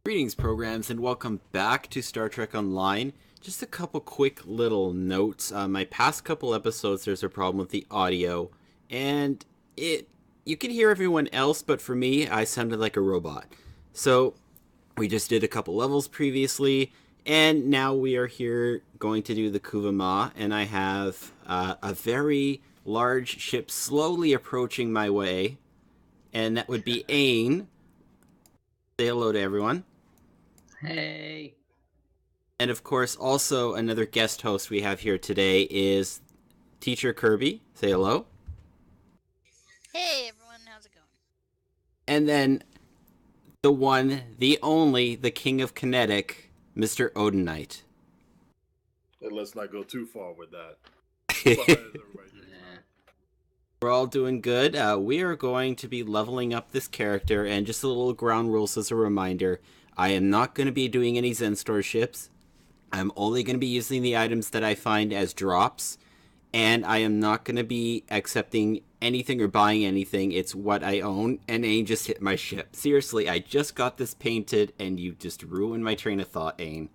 Greetings, programs, and welcome back to Star Trek Online. Just a couple quick little notes. My past couple episodes, there's a problem with the audio, and you can hear everyone else, but for me, I sounded like a robot. So we just did a couple levels previously, and now we are here going to do the Kuvama, and I have a very large ship slowly approaching my way, and that would be Ain. Say hello to everyone. Hey. And of course, also another guest host we have here today is Teacher Kirby. Say hello. Hey everyone, how's it going? And then the one, the only, the king of kinetic, Mr. Odinite. And let's not go too far with that. But how's everybody doing? We're all doing good. We are going to be leveling up this character, and just a little ground rules as a reminder. I am not going to be doing any Zen Store ships. I'm only going to be using the items that I find as drops, and I am not going to be accepting anything or buying anything. It's what I own, and Ain just hit my ship. Seriously, I just got this painted, and you just ruined my train of thought, Ain.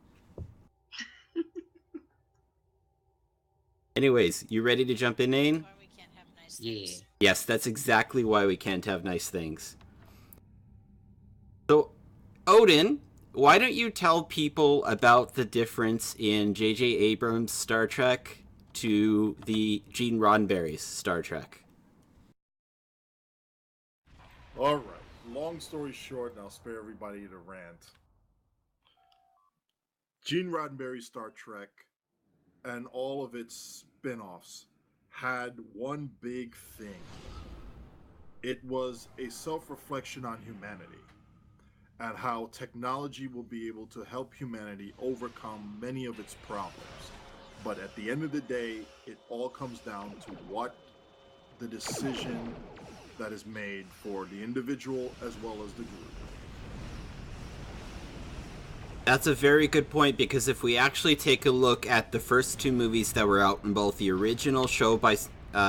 Anyways, you ready to jump in, Ain? Why we can't have nice things. Yes, that's exactly why we can't have nice things. So, Odin, why don't you tell people about the difference in J.J. Abrams' Star Trek to the Gene Roddenberry's Star Trek? All right. Long story short, and I'll spare everybody the rant. Gene Roddenberry's Star Trek and all of its spin-offs had one big thing. It was a self-reflection on humanity and how technology will be able to help humanity overcome many of its problems. But at the end of the day, it all comes down to what the decision that is made for the individual as well as the group. That's a very good point, because if we actually take a look at the first two movies that were out in both the original show by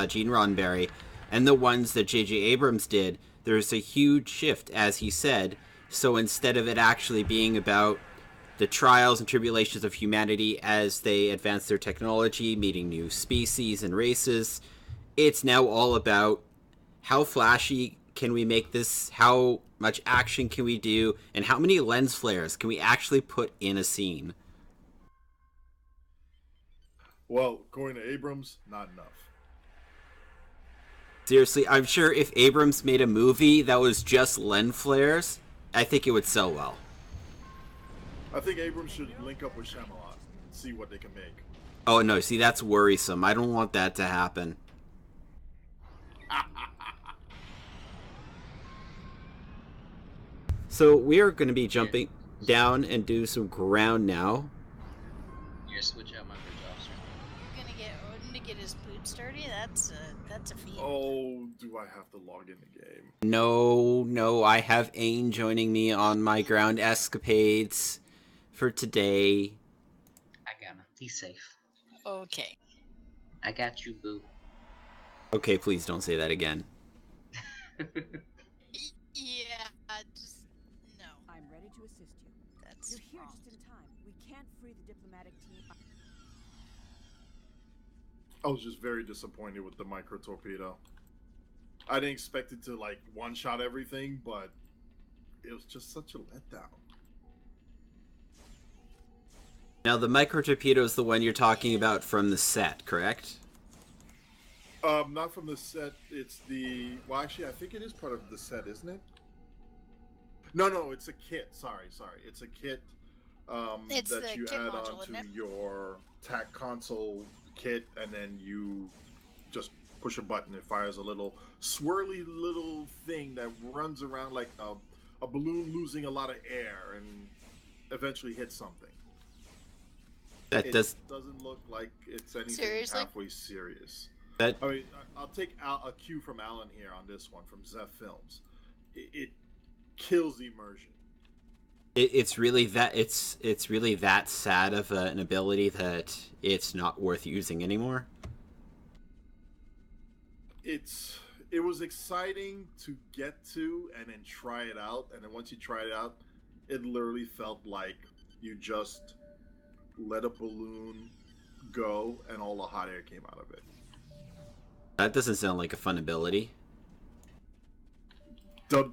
Gene Roddenberry and the ones that J.J. Abrams did, there's a huge shift, as he said. So instead of it actually being about the trials and tribulations of humanity as they advance their technology, meeting new species and races, it's now all about how flashy can we make this, how much action can we do, and how many lens flares can we actually put in a scene. Well, according to Abrams, not enough. Seriously, I'm sure if Abrams made a movie that was just lens flares, I think it would sell well. I think Abrams should link up with Shyamalan and see what they can make. Oh no, see, that's worrisome. I don't want that to happen. So we are going to be jumping down and do some ground now. You're gonna switch out my jobs. You're gonna get Odin to get his boots dirty? That's a feat. Oh, do I have to log in the game? No, I have Ain joining me on my ground escapades for today. I got him. He's safe. Okay. I got you, boo. Okay, please don't say that again. Yeah, just no. I'm ready to assist you. That's You're here wrong. just in time. We can't free the diplomatic team. I was just very disappointed with the micro torpedo. I didn't expect it to like one-shot everything, but it was just such a letdown. Now, the micro torpedo is the one you're talking about from the set, correct? Not from the set. It's the... Well, actually, I think it is part of the set, isn't it? No, it's a kit. Sorry. It's a kit It's that the you kit add module, onto isn't it? your TAC console kit, and then you just push a button. It fires a little swirly little thing that runs around like a balloon losing a lot of air and eventually hits something. It doesn't look like it's anything Seriously? halfway serious. That I mean, I'll take a cue from Alan here on this one from Zeph Films. It kills the immersion. it's really that sad of an ability that it's not worth using anymore. It was exciting to get to and then try it out, and then once you try it out, it literally felt like you just let a balloon go and all the hot air came out of it. That doesn't sound like a fun ability.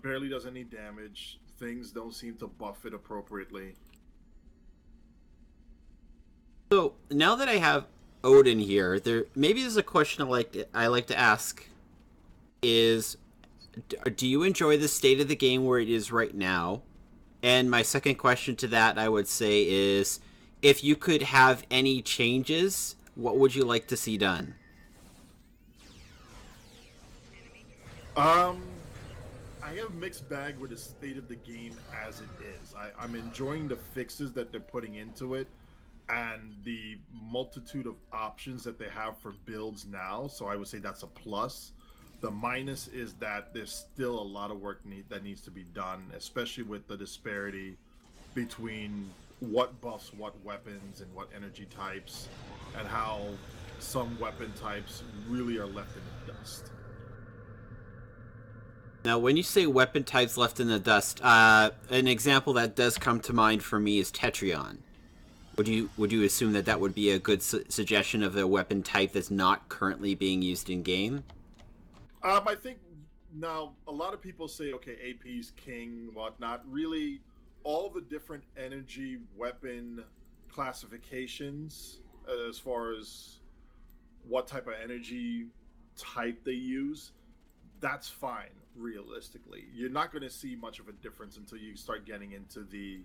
Barely does any damage. Things don't seem to buff it appropriately. So now that I have Odin here, there maybe there's a question I like to ask: is do you enjoy the state of the game where it is right now? And my second question to that, I would say, is if you could have any changes, what would you like to see done? I have a mixed bag with the state of the game as it is. I'm enjoying the fixes that they're putting into it and the multitude of options that they have for builds now. So I would say that's a plus. The minus is that there's still a lot of work that needs to be done, especially with the disparity between what buffs what weapons and what energy types, and how some weapon types really are left in the dust. Now, when you say weapon types left in the dust, an example that does come to mind for me is Tetrion. Would you assume that that would be a good suggestion of a weapon type that's not currently being used in game? I think now a lot of people say, okay, AP's king, whatnot. Really, all the different energy weapon classifications, as far as what type of energy type they use, that's fine. Realistically, you're not going to see much of a difference until you start getting into the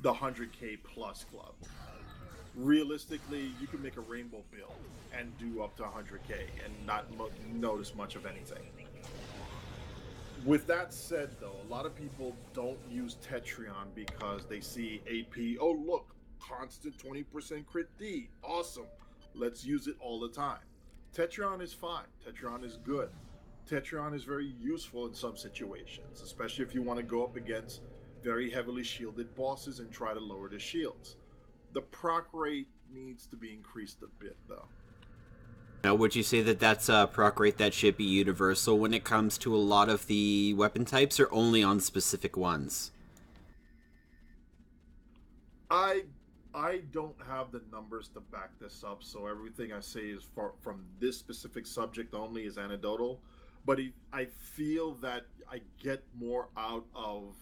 100k plus club. Realistically, you can make a rainbow build and do up to 100k and not notice much of anything. With that said, though, a lot of people don't use Tetrion because they see AP, oh look, constant 20% crit D, awesome, let's use it all the time. Tetrion is fine, Tetrion is good. Tetrion is very useful in some situations, especially if you want to go up against very heavily shielded bosses and try to lower the shields. The proc rate needs to be increased a bit, though. Now, would you say that that's a proc rate that should be universal when it comes to a lot of the weapon types, or only on specific ones? I don't have the numbers to back this up, so everything I say is from this specific subject only is anecdotal. But I feel that I get more out of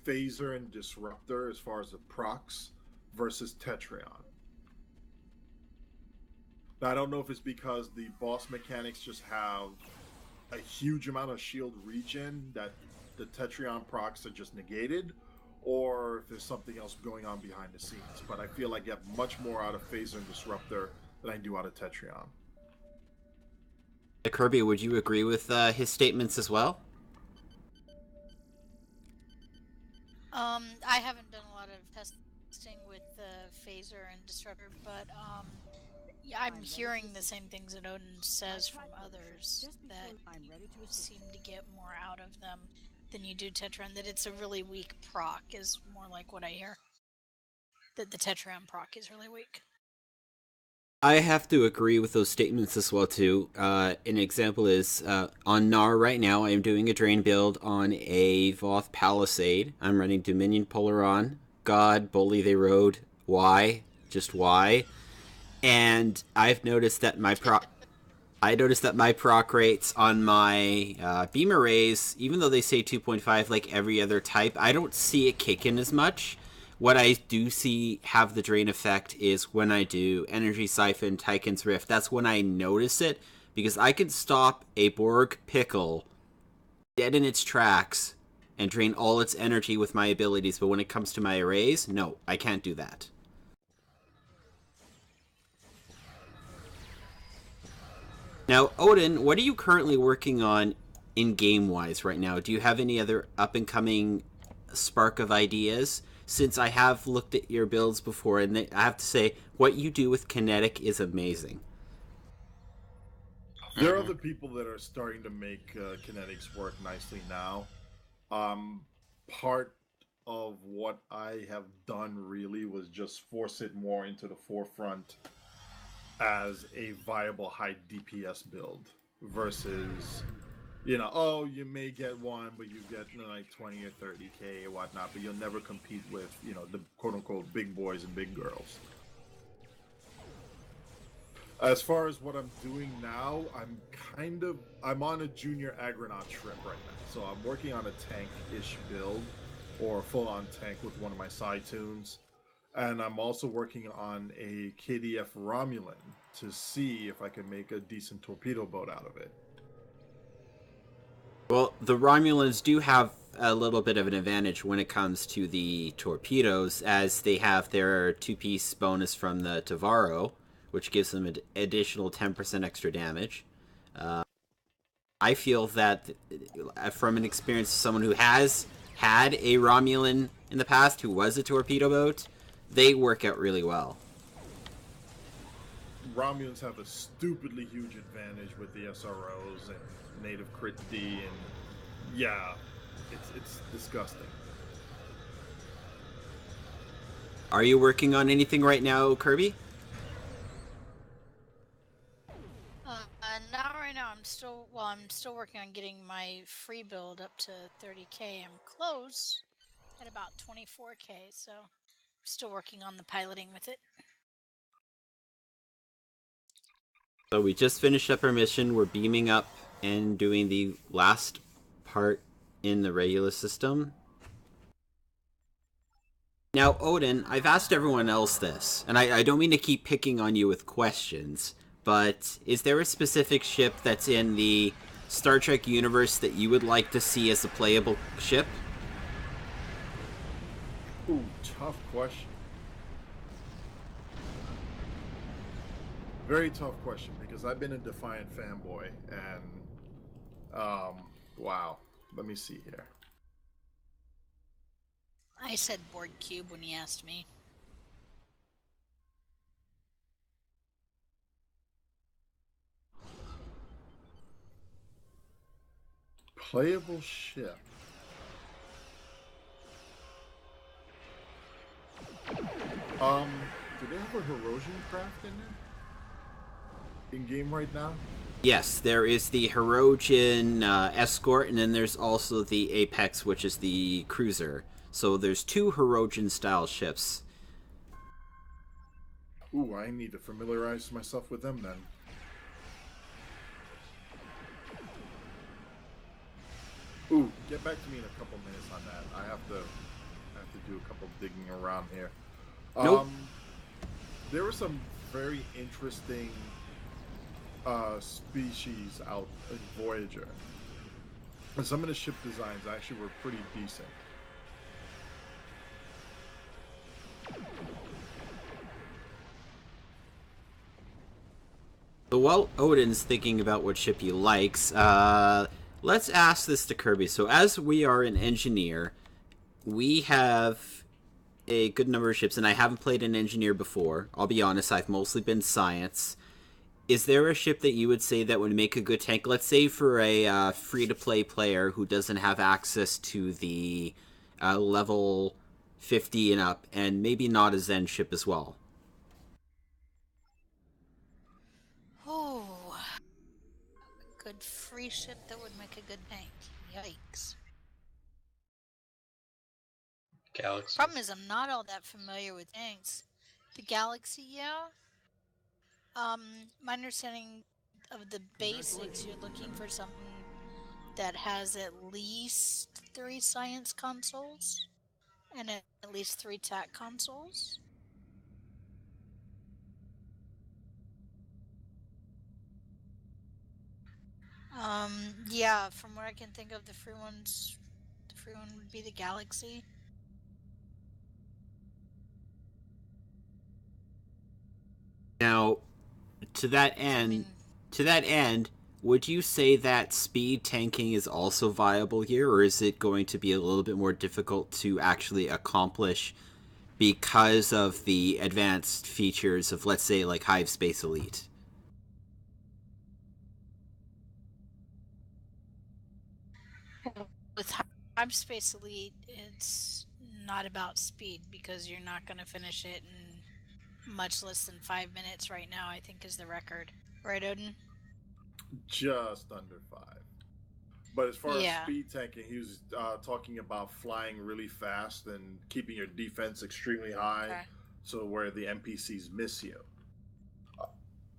Phaser and Disruptor as far as the procs versus Tetrion. Now, I don't know if it's because the boss mechanics just have a huge amount of shield regen that the Tetrion procs are just negated, or if there's something else going on behind the scenes. But I feel I get much more out of Phaser and Disruptor than I do out of Tetrion. Kirby, would you agree with his statements as well? I haven't done a lot of testing with Phaser and Disruptor, but yeah, I'm hearing the same things that Odin says from others, that you seem to get more out of them than you do Tetron, that it's a really weak proc is more like what I hear. That the Tetron proc is really weak. I have to agree with those statements as well, too. An example is, on Gnar right now, I am doing a drain build on a Voth Palisade. I'm running Dominion Polaron, God, Bully They Rode, why? Just why? And I've noticed that my proc rates on my beam arrays, even though they say 2.5 like every other type, I don't see it kicking as much. What I do see have the drain effect is when I do Energy Siphon, Tychon's Rift. That's when I notice it, because I can stop a Borg Pickle dead in its tracks and drain all its energy with my abilities, but when it comes to my arrays, no, I can't do that. Now, Odin, what are you currently working on in game-wise right now? Do you have any other up-and-coming spark of ideas? Since I have looked at your builds before, and I have to say, what you do with Kinetic is amazing. There are other people that are starting to make Kinetics work nicely now. Part of what I have done really was just force it more into the forefront as a viable high DPS build versus Oh, you may get one, but you get like 20 or 30K or whatnot, but you'll never compete with, the quote unquote big boys and big girls. As far as what I'm doing now, I'm on a junior agronaut trip right now. So I'm working on a tank-ish build, or a full-on tank with one of my side tunes. And I'm also working on a KDF Romulan to see if I can make a decent torpedo boat out of it. Well, the Romulans do have a little bit of an advantage when it comes to the torpedoes, as they have their two-piece bonus from the Tavaro, which gives them an additional 10% extra damage. I feel that, from an experience of someone who has had a Romulan in the past who was a torpedo boat, they work out really well. Romulans have a stupidly huge advantage with the SROs and native crit D, and yeah, it's disgusting. Are you working on anything right now, Kirby? Not right now. I'm still working on getting my free build up to 30K. I'm close at about 24K, so I'm still working on the piloting with it. So we just finished up our mission. We're beaming up and doing the last part in the regular system. Now, Odin, I've asked everyone else this, and I don't mean to keep picking on you with questions, but is there a specific ship that's in the Star Trek universe that you would like to see as a playable ship? Ooh, tough question. Very tough question, because I've been a Defiant fanboy, and wow. Let me see here. I said board cube when he asked me. Playable ship. Do they have a Herosian craft in there? In game right now? Yes, there is the Herosian Escort, and then there's also the Apex, which is the cruiser. So there's two Herosian style ships. Ooh, I need to familiarize myself with them then. Ooh, get back to me in a couple minutes on that. I have to do a couple digging around here. Nope. There were some very interesting species out in Voyager, and some of the ship designs actually were pretty decent. So while Odin's thinking about what ship he likes, let's ask this to Kirby. So as we are an engineer, we have a good number of ships, and I haven't played an engineer before. I'll be honest, I've mostly been science. Is there a ship that you would say that would make a good tank? Let's say for a free-to-play player who doesn't have access to the level 50 and up, and maybe not a Zen ship as well. Oh, a good free ship that would make a good tank. Yikes. Galaxy. Problem is, I'm not all that familiar with tanks. The Galaxy, yeah. My understanding of the basics, you're looking for something that has at least 3 science consoles and at least 3 TAC consoles. Yeah, from what I can think of, the free one would be the Galaxy. Now, to that end, would you say that speed tanking is also viable here, or is it going to be a little bit more difficult to actually accomplish because of the advanced features of, let's say, like Hive Space Elite? With Hype Space Elite, it's not about speed because you're not going to finish it in much less than 5 minutes right now, I think is the record. Right, Odin? Just under 5. But as far as Yeah. speed tanking, he was talking about flying really fast and keeping your defense extremely high, Okay. so where the NPCs miss you.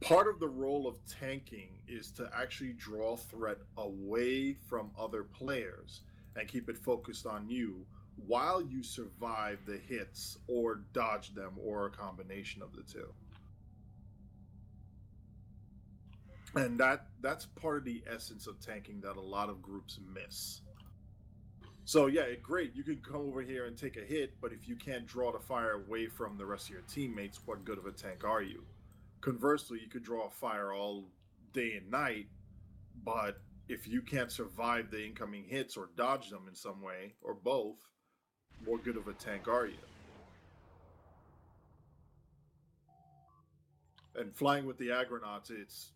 Part of the role of tanking is to actually draw threat away from other players and keep it focused on you while you survive the hits or dodge them or a combination of the two. And that's part of the essence of tanking that a lot of groups miss. So yeah, great. You could come over here and take a hit, but if you can't draw the fire away from the rest of your teammates, what good of a tank are you? Conversely, you could draw a fire all day and night, but if you can't survive the incoming hits or dodge them in some way, or both, what good of a tank are you? And flying with the Agronauts, it's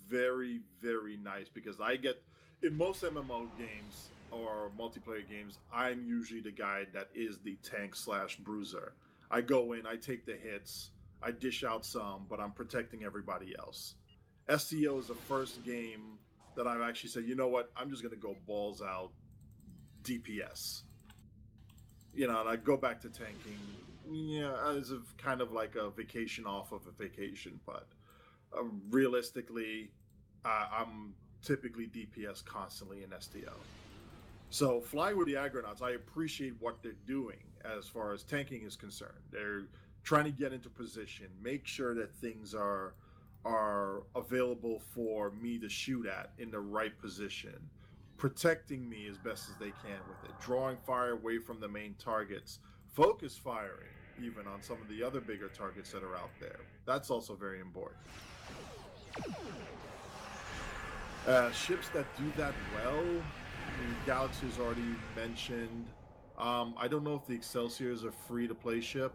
very, very nice because I get in most MMO games or multiplayer games, I'm usually the guy that is the tank / bruiser. I go in, I take the hits, I dish out some, but I'm protecting everybody else. STO is the first game that I've actually said, you know what, I'm just gonna go balls out DPS. And I go back to tanking. Yeah, as a kind of like a vacation off of a vacation, but realistically, I'm typically DPS constantly in STO. So flying with the Agronauts, I appreciate what they're doing as far as tanking is concerned. They're trying to get into position, make sure that things are available for me to shoot at in the right position, protecting me as best as they can with it, drawing fire away from the main targets, focus firing even on some of the other bigger targets that are out there. That's also very important. Ships that do that well, the Galaxy has already mentioned. I don't know if the Excelsior is a free-to-play ship.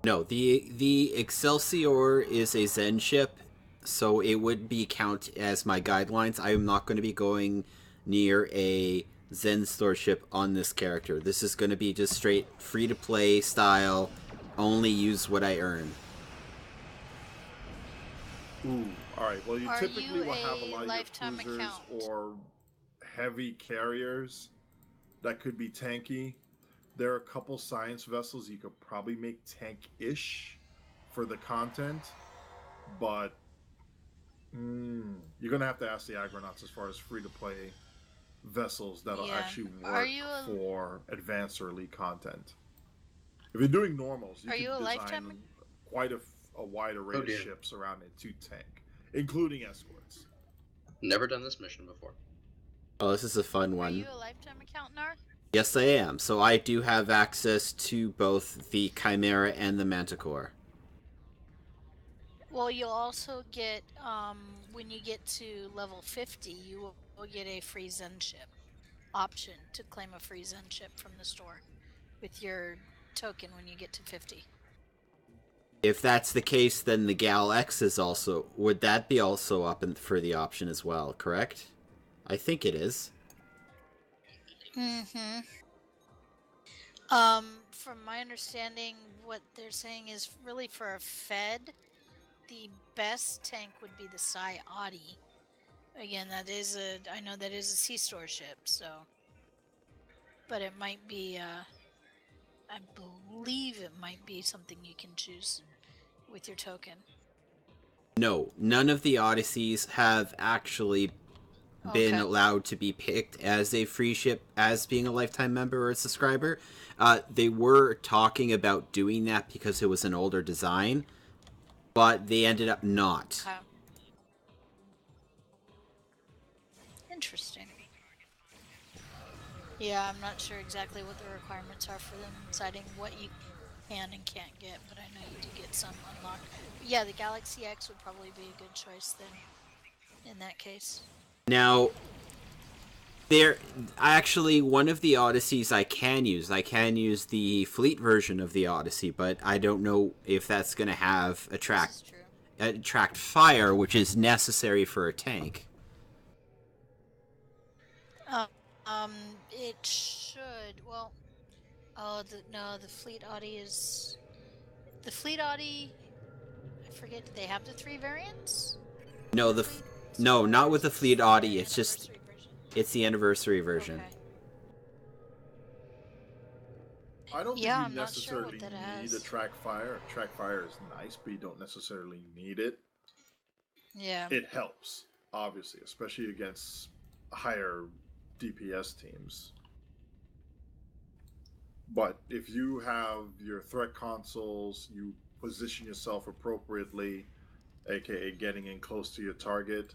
No, the Excelsior is a Zen ship, so it would be count as my guidelines. I am not going to be going near a Zen store ship on this character. This is going to be just straight free-to-play style, only use what I earn. Ooh, all right. Well, you Are typically you will have a a lot of lifetime your cruisers account? or heavy carriers that could be tanky. There are a couple science vessels you could probably make tank-ish for the content, but you're gonna have to ask the Agronauts as far as free-to-play vessels that'll Yeah. actually Are work you a- for advanced or elite content. If you're doing normals, you Are can you a design lifetime- quite a wide array Oh, of dear. ships around it to tank, including escorts. Never done this mission before. Oh, this is a fun Are one. you a lifetime account, Nar? Yes, I am. So I do have access to both the Chimera and the Manticore. Well, you'll also get, when you get to level 50, you will get a free Zen ship option to claim a free Zen ship from the store with your token when you get to 50. If that's the case, then the Gal X is also... Would that be also up for the option as well, correct? I think it is. Mm-hmm. From my understanding, what they're saying is really for a Fed, the best tank would be the Psi Audi. Again, I know that is a C-store ship, so. But it might be, I believe it might be something you can choose with your token. No, none of the Odysseys have actually been Okay. allowed to be picked as a free ship as being a lifetime member or a subscriber. They were talking about doing that because it was an older design, but they ended up not. Okay. Interesting. Yeah, I'm not sure exactly what the requirements are for them deciding what you can and can't get, but I know you do get some unlocked. But yeah, the Galaxy X would probably be a good choice then, in that case. Now, actually, one of the Odysseys I can use the fleet version of the Odyssey, but I don't know if that's going to have This is true. attract fire, which is necessary for a tank. It should. Well, the Fleet Audi is the Fleet Audi. I forget. Do they have the 3 variants? No, Fleet no, not with the Stars? Fleet Or Audi. It's just Anniversary version? It's the anniversary version. Okay. I don't Yeah, think I'm you not sure what necessarily that need has. a track fire. Track fire is nice, but you don't necessarily need it. Yeah. It helps, obviously, especially against higher DPS teams. But if you have your threat consoles, you position yourself appropriately, aka getting in close to your target,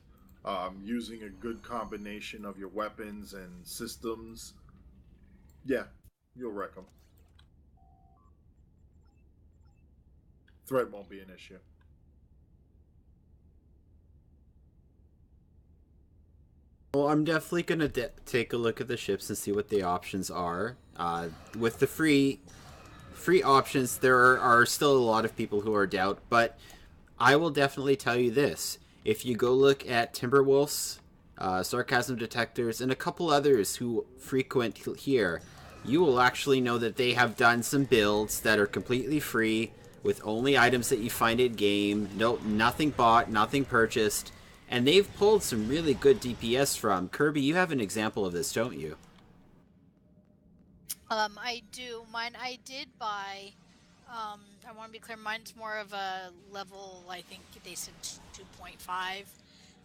using a good combination of your weapons and systems, yeah, you'll wreck them. Threat won't be an issue. Well, I'm definitely gonna take a look at the ships and see what the options are. With the free options, there are still a lot of people who are doubt, but I will definitely tell you this: if you go look at Timberwolves, Sarcasm Detectors, and a couple others who frequent here, you will actually know that they have done some builds that are completely free with only items that you find in game. No, nothing bought, nothing purchased, and they've pulled some really good DPS from. Kirby, you have an example of this, don't you? I do. Mine, I did buy. I want to be clear. Mine's more of a level. I think they said 2.5.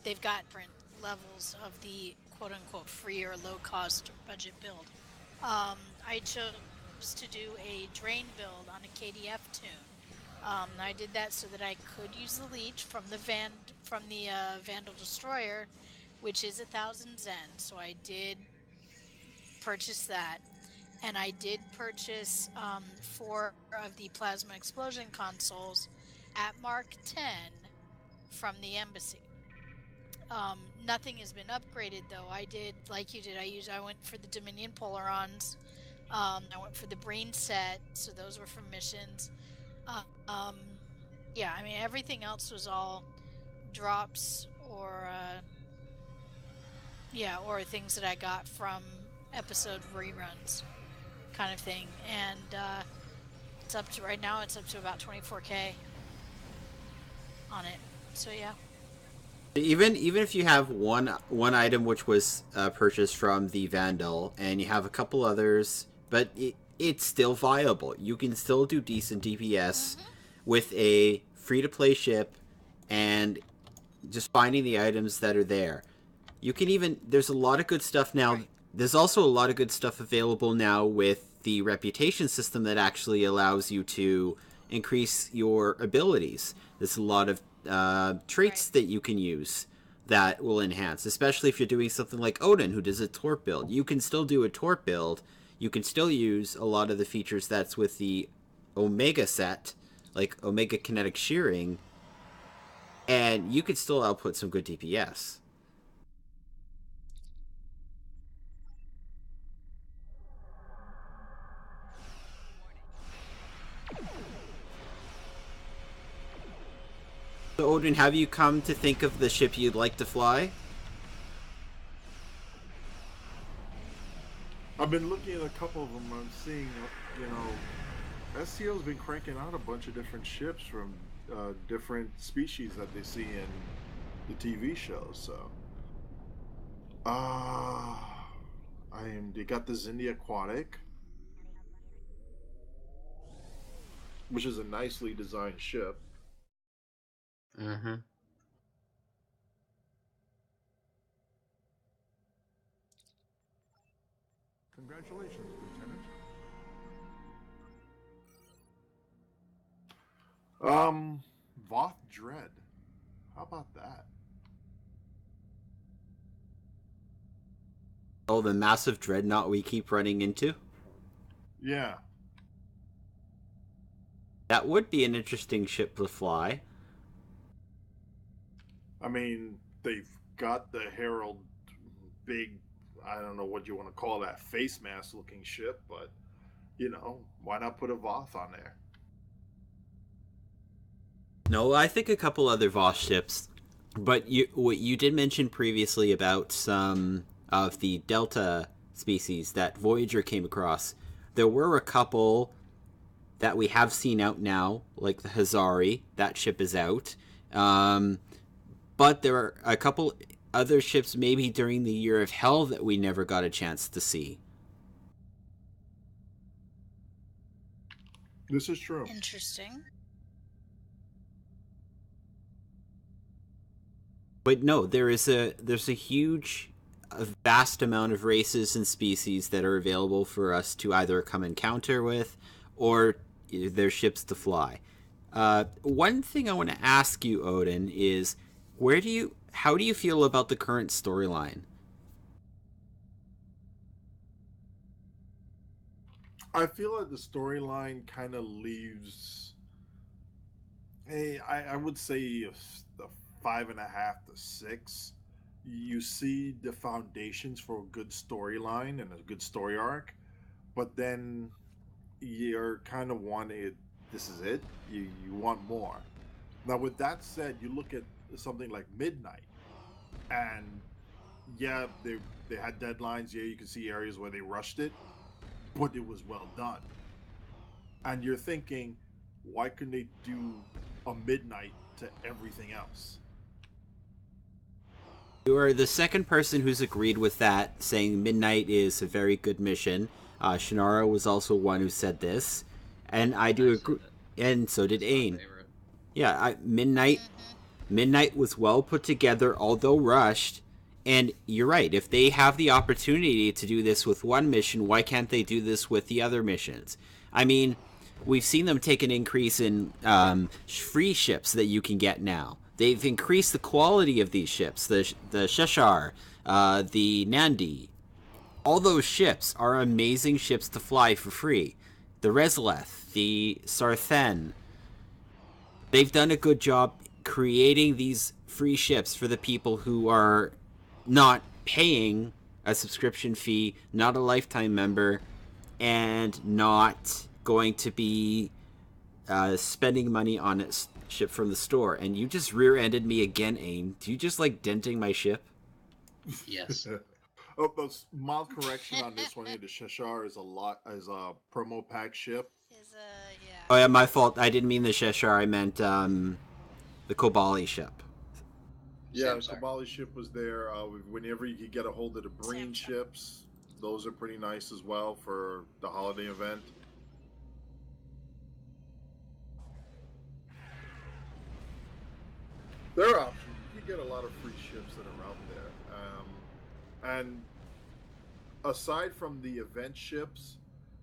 They've got different levels of the quote unquote free or low cost budget build. I chose to do a drain build on a KDF tune. I did that so that I could use the leech from the Vandal Destroyer, which is 1,000 Zen. So I did purchase that. And I did purchase 4 of the plasma explosion consoles at Mark 10 from the embassy. Nothing has been upgraded though. I did like you did. I went for the Dominion Polarons. I went for the brain set, so those were from missions. Um, yeah, I mean everything else was all drops or or things that I got from episode reruns, kind of thing. And it's up to right now. It's up to about 24K on it. So yeah. Even if you have one item which was purchased from the Vandal, and you have a couple others, but it's still viable. You can still do decent DPS with a free-to-play ship and just finding the items that are there. You can even... There's a lot of good stuff now. Right. There's also a lot of good stuff available now with the reputation system that actually allows you to increase your abilities. There's a lot of traits that you can use that will enhance, especially if you're doing something like Odin, who does a torp build. You can still do a torp build. You can still use a lot of the features that's with the Omega set, like Omega Kinetic Shearing, and you could still output some good DPS. So, Odin, have you come to think of the ship you'd like to fly? I've been looking at a couple of them. I'm seeing, SCO's been cranking out a bunch of different ships from different species that they see in the TV shows. So, they got the Zindi Aquatic, which is a nicely designed ship. Mm-hmm. Congratulations, Lieutenant. Voth Dread. How about that? Oh, the massive dreadnought we keep running into? Yeah. That would be an interesting ship to fly. I mean, they've got the Herald big, I don't know what you want to call that, face mask looking ship, but, why not put a Voth on there? No, I think a couple other Voss ships. But what you did mention previously about some of the Delta species that Voyager came across. There were a couple that we have seen out now, like the Hazari. That ship is out. But there are a couple other ships maybe during the Year of Hell that we never got a chance to see. This is true. Interesting. But no, there's a huge, a vast amount of races and species that are available for us to either come encounter with, or their ships to fly. One thing I want to ask you, Odin, is how do you feel about the current storyline? I feel like the storyline kind of leaves. Hey, I would say the 5.5 to 6. You see the foundations for a good storyline and a good story arc, but then you're kind of wanting, this is it. You want more. Now, with that said, you look at something like Midnight, and yeah, they had deadlines. Yeah, you can see areas where they rushed it, but it was well done. And you're thinking, why couldn't they do a Midnight to everything else? You are the second person who's agreed with that, saying Midnight is a very good mission. Shannara was also one who said this, and I do agree. And so did Ain. Yeah, Midnight was well put together, although rushed. And you're right. If they have the opportunity to do this with one mission, why can't they do this with the other missions? I mean, we've seen them take an increase in free ships that you can get now. They've increased the quality of these ships. The Sheshar, the Nandi. All those ships are amazing ships to fly for free. The Resleth, the Sarthen. They've done a good job creating these free ships for the people who are not paying a subscription fee, not a lifetime member, and not going to be spending money on a ship from the store. And you just rear-ended me again, Ain. Do you just like denting my ship? Yes. Oh, but mild correction on this one here. The Sheshar is a promo pack ship. Yeah. Oh yeah, my fault. I didn't mean the Cheshire. I meant the Kobali ship. Yeah, the Kobali ship was there. Whenever you could get a hold of the Breen ships, those are pretty nice as well for the holiday event. There are options. You can get a lot of free ships that are out there. And aside from the event ships,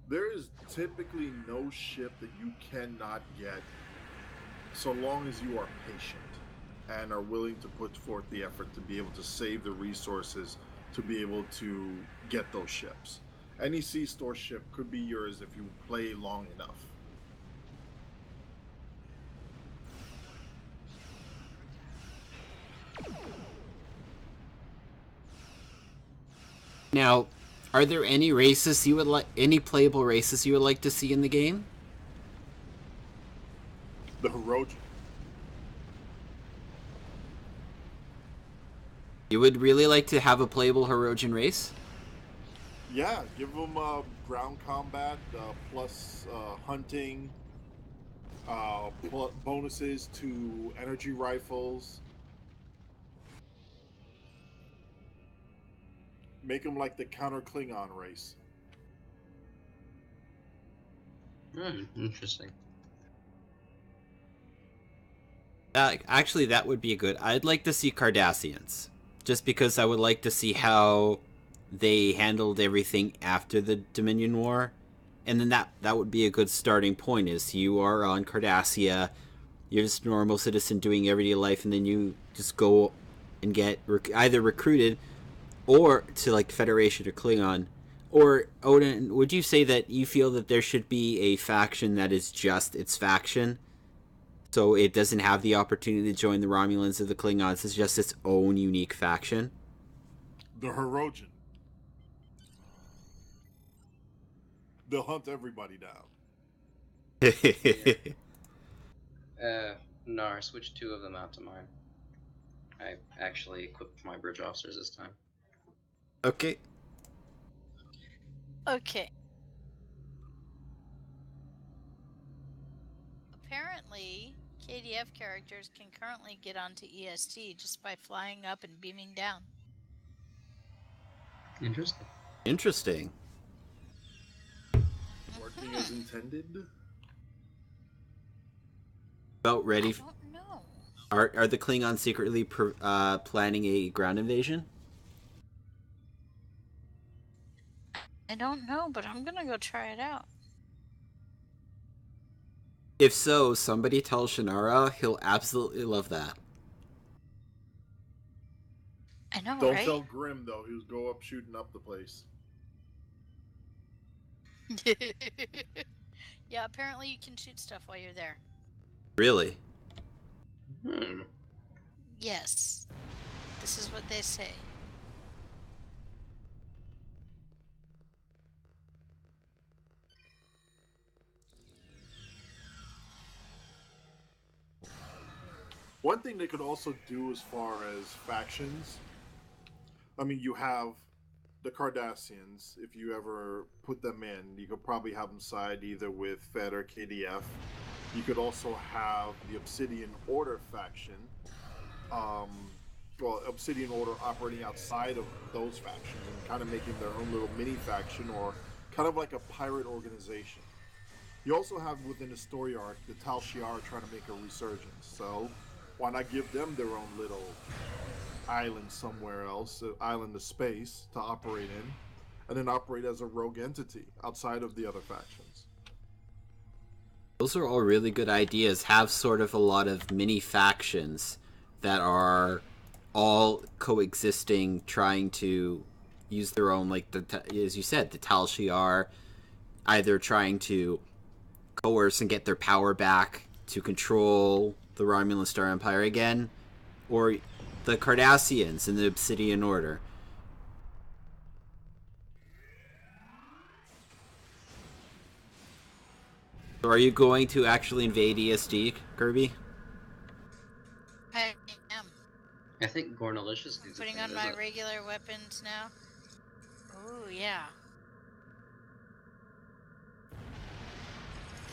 there is typically no ship that you cannot get so long as you are patient and are willing to put forth the effort to be able to save the resources to be able to get those ships. Any C-store ship could be yours if you play long enough. Now, are there any races you would like, any playable races you would like to see in the game? The Heroic. You would really like to have a playable Heroian race? Yeah, give them ground combat plus hunting, bonuses to energy rifles. Make them like the counter Klingon race. Interesting. Actually, that would be good. I'd like to see Cardassians, just because I would like to see how they handled everything after the Dominion War, and then that would be a good starting point. Is you are on Cardassia, you're just a normal citizen doing everyday life, and then you just go and get either recruited or to like Federation or Klingon. Or Odin, would you say that you feel that there should be a faction that is just its faction? So it doesn't have the opportunity to join the Romulans or the Klingons. It's just its own unique faction. The Heroian. They'll hunt everybody down. Nar, switch 2 of them out to mine. I actually equipped my bridge officers this time. Okay. Okay. Apparently, KDF characters can currently get onto EST just by flying up and beaming down. Interesting. Interesting. Working as intended. About I ready. don't know. Are the Klingons secretly planning a ground invasion? I don't know, but I'm gonna go try it out. If so, somebody tell Shannara he'll absolutely love that. I know, Don't right? tell Grim though. He'll go up shooting up the place. Yeah, apparently you can shoot stuff while you're there. Really? Hmm. Yes. This is what they say. One thing they could also do as far as factions, I mean, you have the Cardassians. If you ever put them in, you could probably have them side either with Fed or KDF. You could also have the Obsidian Order faction. Well, Obsidian Order operating outside of those factions and kind of making their own little mini faction or kind of like a pirate organization. You also have within the story arc the Tal Shiar trying to make a resurgence. So why not give them their own little island somewhere else, an island of space to operate in, and then operate as a rogue entity outside of the other factions? Those are all really good ideas. Have sort of a lot of mini factions that are all coexisting, trying to use their own, like as you said, the Tal Shiar, either trying to coerce and get their power back to control the Romulan Star Empire again, or the Cardassians in the Obsidian Order. So are you going to actually invade ESD, Kirby? I am. I think Gornalicious I'm needs putting a on my visit. regular weapons now. Oh, yeah.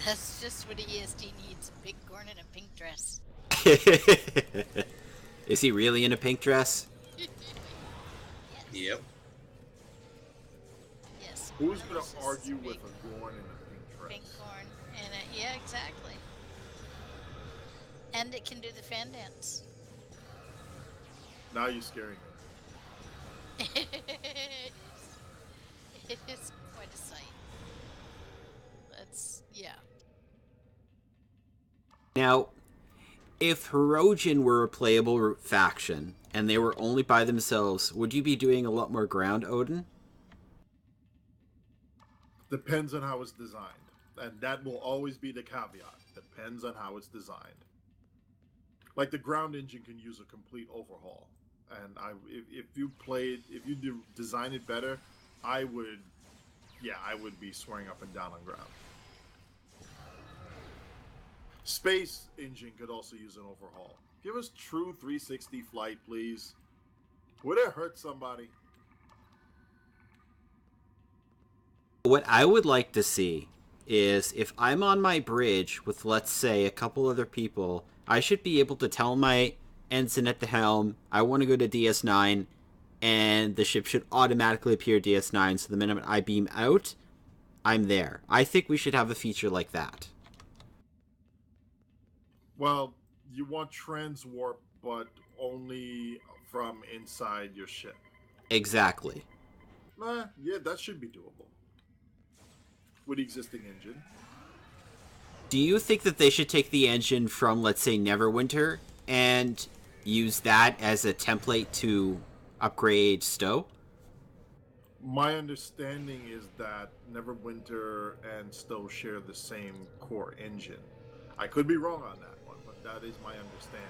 That's just what ESD needs. A big Gorn in a pink dress. Is he really in a pink dress? Yes. Yep. Yes. Who's going Gornalicious to is argue a with big a Gorn in a pink dress? pink Gorn in it. Yeah, exactly. And it can do the fan dance. Now you're scaring me. It is quite a sight. That's, yeah. Now, if Hirogen were a playable faction, and they were only by themselves, would you be doing a lot more ground, Odin? Depends on how it's designed. And that will always be the caveat. Depends on how it's designed. Like the ground engine can use a complete overhaul. And if you design it better, I would be swearing up and down on ground. Space engine could also use an overhaul. Give us true 360 flight, please. Would it hurt somebody? What I would like to see is if I'm on my bridge with, let's say, a couple other people, I should be able to tell my ensign at the helm, I want to go to DS9, and the ship should automatically appear DS9, so the minute I beam out, I'm there. I think we should have a feature like that. Well, you want transwarp, but only from inside your ship. Exactly. Yeah, that should be doable. With the existing engine. Do you think that they should take the engine from, let's say, Neverwinter and use that as a template to upgrade Stowe? My understanding is that Neverwinter and Stowe share the same core engine. I could be wrong on that one, but that is my understanding.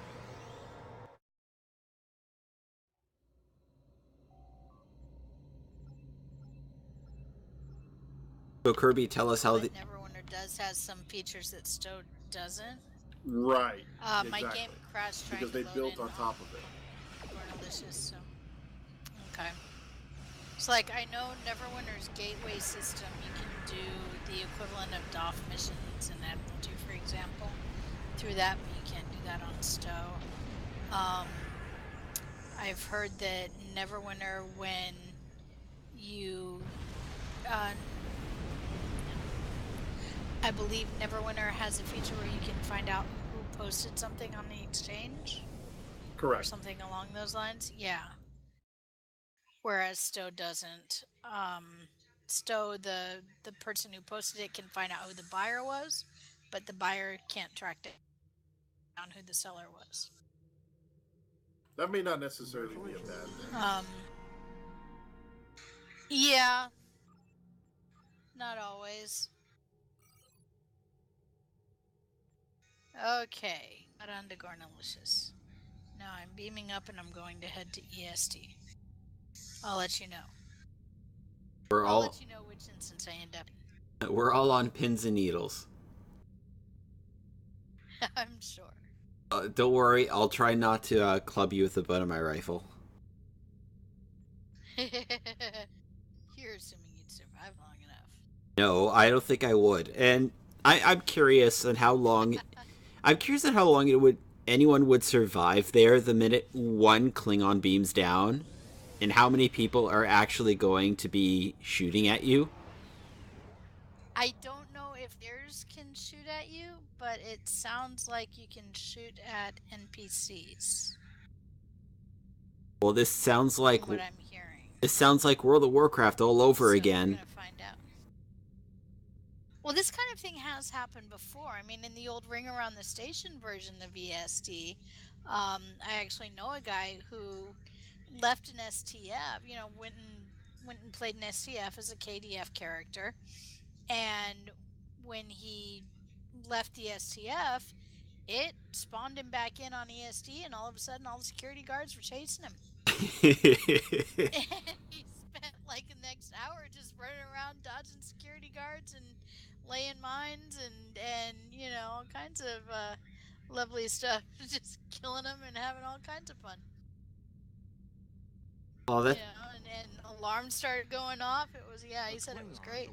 So Kirby, tell us how Like the... Neverwinter does has some features that Stowe doesn't. Right. My exactly. game crashed trying Because to they load built in on top of it. Gornalicious, so. Okay. It's like, I know Neverwinter's gateway system, you can do the equivalent of DOF missions in Admiralty, for example. through that, but you can't do that on Stowe. I've heard that Neverwinter, when you, I believe Neverwinter has a feature where you can find out who posted something on the exchange, or Correct. something along those lines. Yeah. Whereas Stowe doesn't. Stowe, the person who posted it can find out who the buyer was, but the buyer can't track down who the seller was. That may not necessarily be a bad thing. Yeah. Not always. Okay. Got on to Gornalicious. Now I'm beaming up and I'm going to head to EST. I'll let you know. I'll let you know which instance I end up in. We're all on pins and needles. I'm sure. Don't worry, I'll try not to club you with the butt of my rifle. You're assuming you'd survive long enough. No, I don't think I would. And I'm curious on how long. I'm curious on how long anyone would survive there the minute one Klingon beams down, and how many people are actually going to be shooting at you. I don't know if theirs can shoot at you, but it sounds like you can shoot at NPCs. Well, this sounds like what I'm hearing. This sounds like World of Warcraft all over So again. We're gonna find out. Well, this kind of thing has happened before. I mean, in the old Ring Around the Station version of VSD, I actually know a guy who left an STF. You know, went and played an STF as a KDF character, and when he left the STF, it spawned him back in on ESD, and all of a sudden, all the security guards were chasing him. And he spent like the next hour just running around dodging security guards and laying mines and you know, all kinds of lovely stuff, just killing them and having all kinds of fun. Well, that... You know, and alarms started going off. It was, yeah, he said it was great.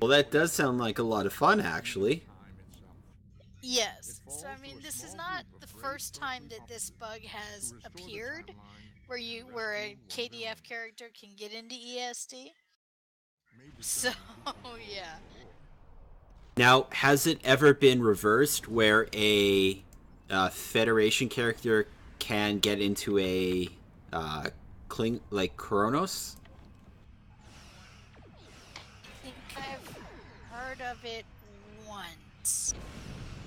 Well, that does sound like a lot of fun, actually. Yes. So, I mean, this is not the first time that this bug has appeared, where a KDF character can get into ESD. So, yeah. Now, has it ever been reversed where a Federation character can get into a like Kronos? I think I've heard of it once,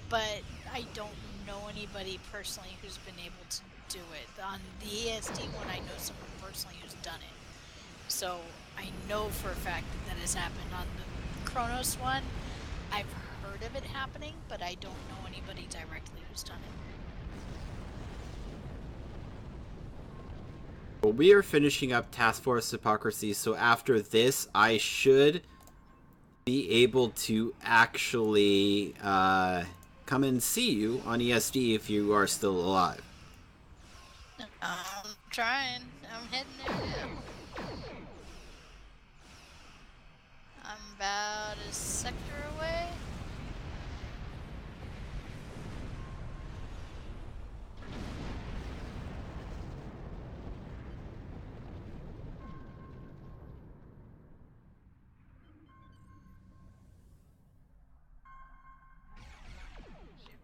but I don't know anybody personally who's been able to do it. On the ESD one, I know someone personally who's done it. So I know for a fact that has happened. On the Kronos one, I've heard of it happening, but I don't know anybody directly who's done it. Well, we are finishing up Task Force Hypocrisy, so after this, I should be able to actually come and see you on ESD if you are still alive. I'm trying. I'm heading there now. I'm about a sector away.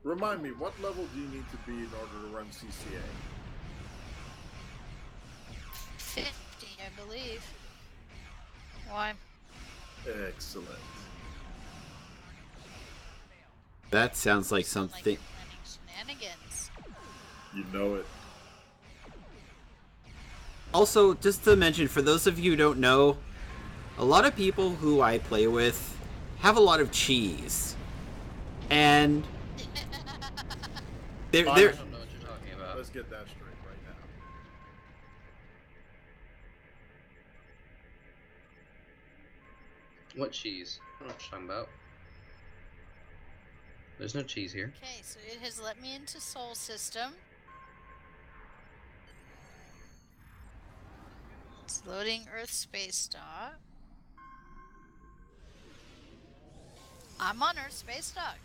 Remind me, what level do you need to be in order to run CCA? 50, I believe. Why? Excellent. That sounds like Sound something... Like you're planning shenanigans. You know it. Also, just to mention, for those of you who don't know, a lot of people who I play with have a lot of cheese. And I they're don't know what you're talking about. Let's get that straight right now. What cheese? I don't know what you're talking about. There's no cheese here. Okay, so it has let me into Sol System. It's loading Earth Space Dock. I'm on Earth Space Dock.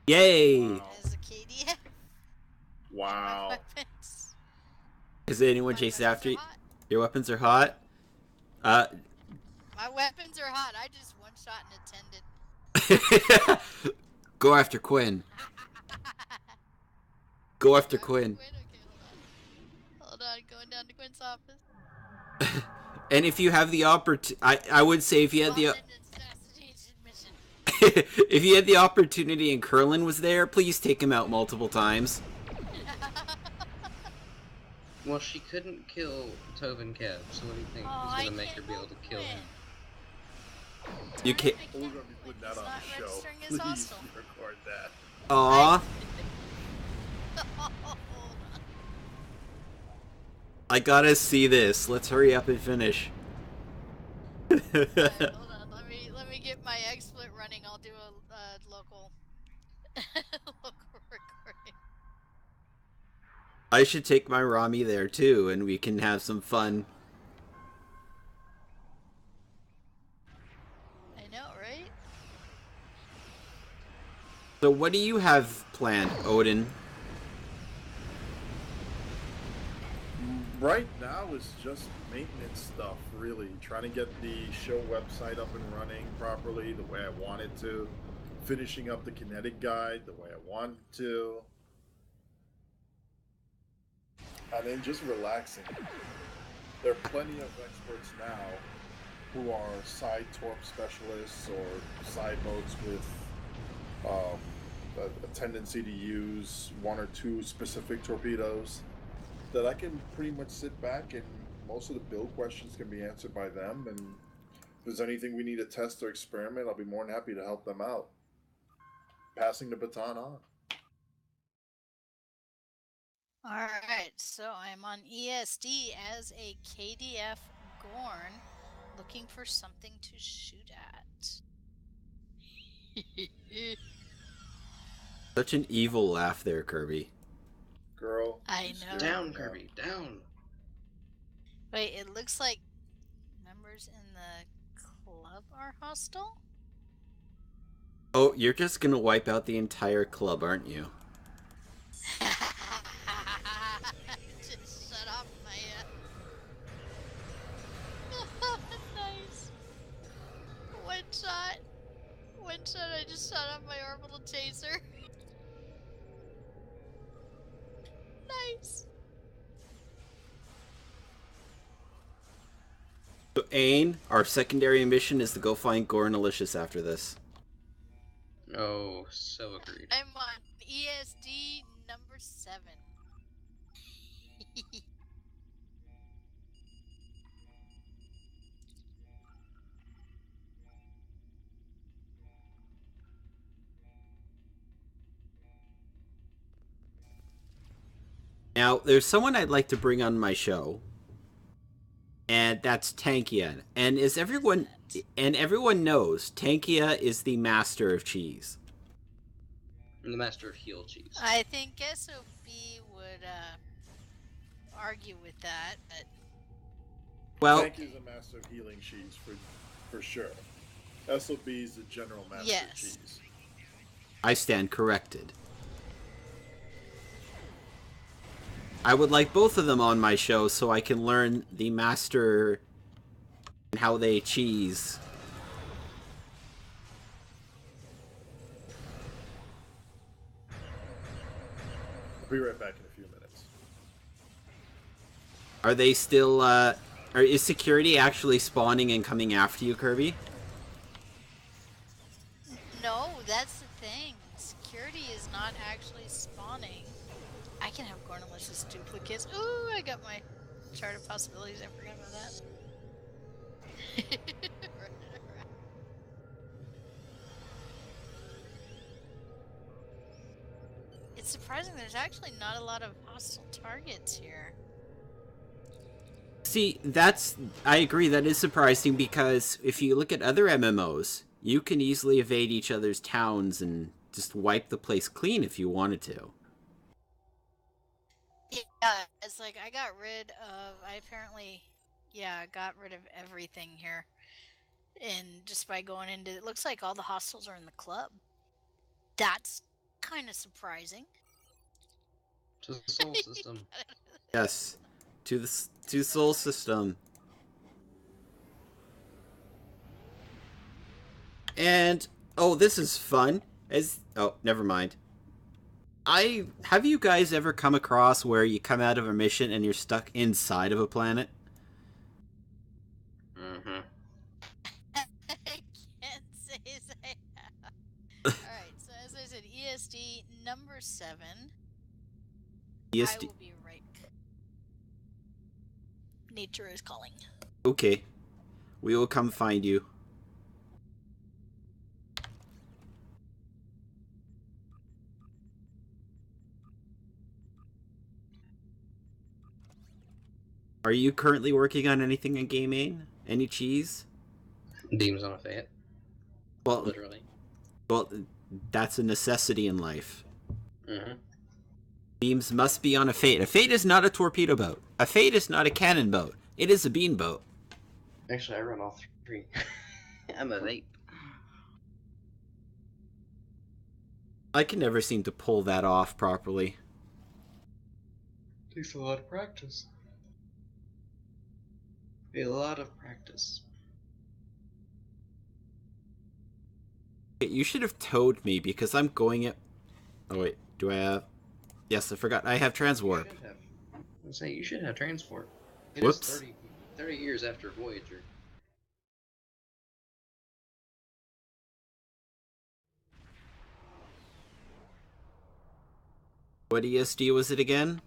Yay! Wow. as a KDF. Wow. And my weapons. Is anyone My chasing weapons after are you? hot. Your weapons are hot? My weapons are hot. I just one shot and attended. Go after Quinn. Go after Quinn. Okay, hold on, going down to Quinn's office. And if you have the I would say if you had the On an assassination mission. if you had the opportunity and Curlin was there, please take him out multiple times. Well, she couldn't kill Tobin Kev, so what do you think Oh, is I gonna make her can't be able to help kill it. him? You can't. We're gonna be putting that It's on not the show. registering as Please hostile. record that. Aw, Hold on. I gotta see this. Let's hurry up and finish. Hold on. Let me get my XSplit running. I'll do a local local recording. I should take my Rami there too, and we can have some fun. I know, right? So what do you have planned, Odin? Right now it's just maintenance stuff, really. Trying to get the show website up and running properly the way I want it to. Finishing up the kinetic guide the way I want it to. And then just relaxing. There are plenty of experts now who are side torp specialists or side boats with a tendency to use one or two specific torpedoes that I can pretty much sit back and most of the build questions can be answered by them. And if there's anything we need to test or experiment, I'll be more than happy to help them out. Passing the baton on. Alright, so I'm on ESD as a KDF Gorn, looking for something to shoot at. Such an evil laugh there, Kirby. Girl. I know. Down, Kirby, down! Wait, it looks like members in the club are hostile? Oh, you're just gonna wipe out the entire club, aren't you? Just shut off my nice. One shot. One shot, I just shot off my orbital taser. Nice. So, Ain, our secondary mission is to go find Gorn Alicious after this. Oh, so agreed. I'm on ESD number 7. Now, there's someone I'd like to bring on my show, and that's Tankia. And everyone knows, Tankia is the master of cheese. I'm the master of heel cheese. I think SOB would argue with that, but Well, Tank is a master of healing cheese for sure. SOB is the general master of Yes. cheese. I stand corrected. I would like both of them on my show so I can learn the master and how they cheese. I'll be right back in a few minutes. Are they still, is security actually spawning and coming after you, Kirby? no, that's the thing. Security is not actually spawning. I can have Gornalicious duplicates. Ooh, I got my chart of possibilities. I forgot about that. It's surprising there's actually not a lot of hostile targets here. See, I agree, that is surprising because if you look at other MMOs, you can easily evade each other's towns and just wipe the place clean if you wanted to. Yeah, it's like I got rid of. I got rid of everything here, and just by going into, it looks like all the hostels are in the club. That's kind of surprising. To the Sol system. Yes, to to Sol system. And oh, this is fun. Never mind. Have you guys ever come across where you come out of a mission and you're stuck inside of a planet? Mm-hmm. I can't say as I have. Alright, so as I said, ESD number 7. I will be right. Nature is calling. Okay. We will come find you. Are you currently working on anything in gaming? Any cheese? Deems on a fate. Well, Literally. well, that's a necessity in life. Mm-hmm. Beams must be on a fate. A fate is not a torpedo boat. A fate is not a cannon boat. It is a bean boat. Actually, I run all 3. I'm a vape. I can never seem to pull that off properly. Takes a lot of practice. A lot of practice. You should have towed me because I'm going it. Oh wait, do I have? Yes, I forgot. I have transwarp. You should have. I'm saying you should have transport. It Whoops. is 30 years after Voyager. What ESD was it again?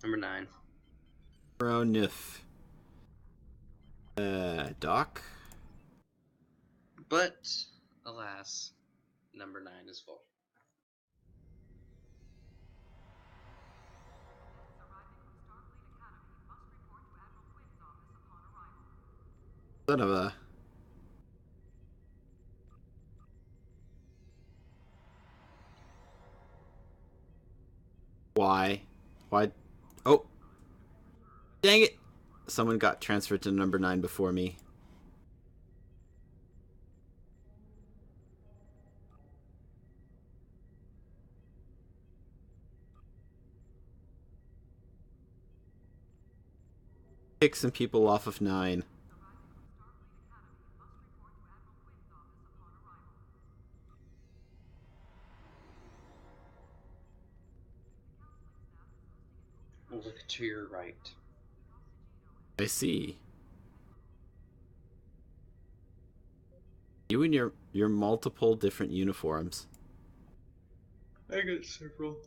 Number 9. Nif. Doc? But, alas, number 9 is full. Son of a... Why? Why? Oh! Dang it! Someone got transferred to number 9 before me. Kick some people off of 9. Look to your right. I see. You and your multiple different uniforms. I got several.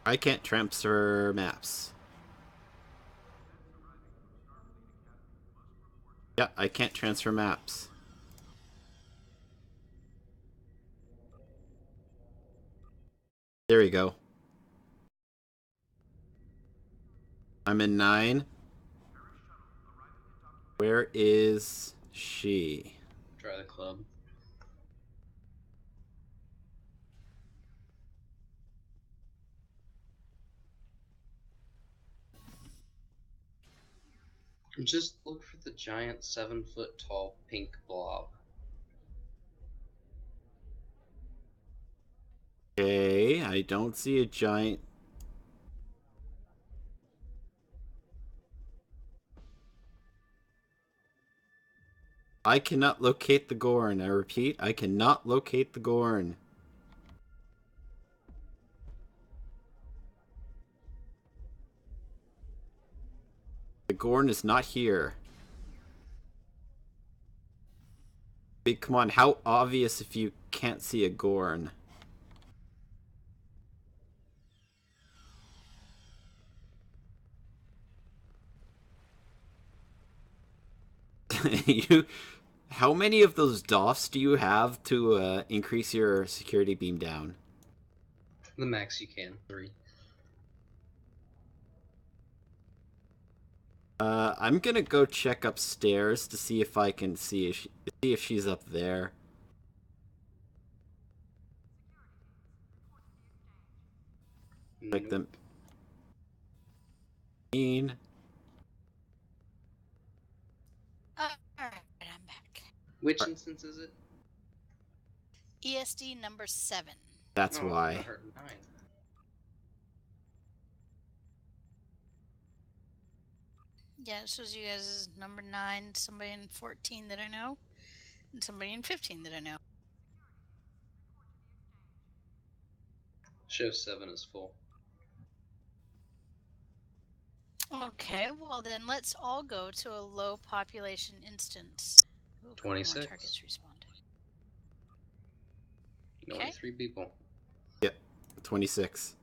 I can't transfer maps. Yeah, I can't transfer maps. There we go. I'm in 9. Where is she? Try the club. Just look for the giant 7-foot tall pink blob. Okay, I don't see a giant... I cannot locate the Gorn. I repeat, I cannot locate the Gorn. The Gorn is not here. Wait, come on, how obvious if you can't see a Gorn? How many of those DOFs do you have to increase your security beam down? The max you can, 3. I'm gonna go check upstairs to see if I can see if she's up there. Like Nope. mean. Alright, I'm back. Which instance is it? ESD number 7. That's Oh, why. number 9. Yeah, it shows you guys as number 9, somebody in 14 that I know, and somebody in 15 that I know. Show 7 is full. Okay, well then let's all go to a low population instance. Ooh, a couple more 26. targets responded. Only Okay. 3 people. Yep. 26.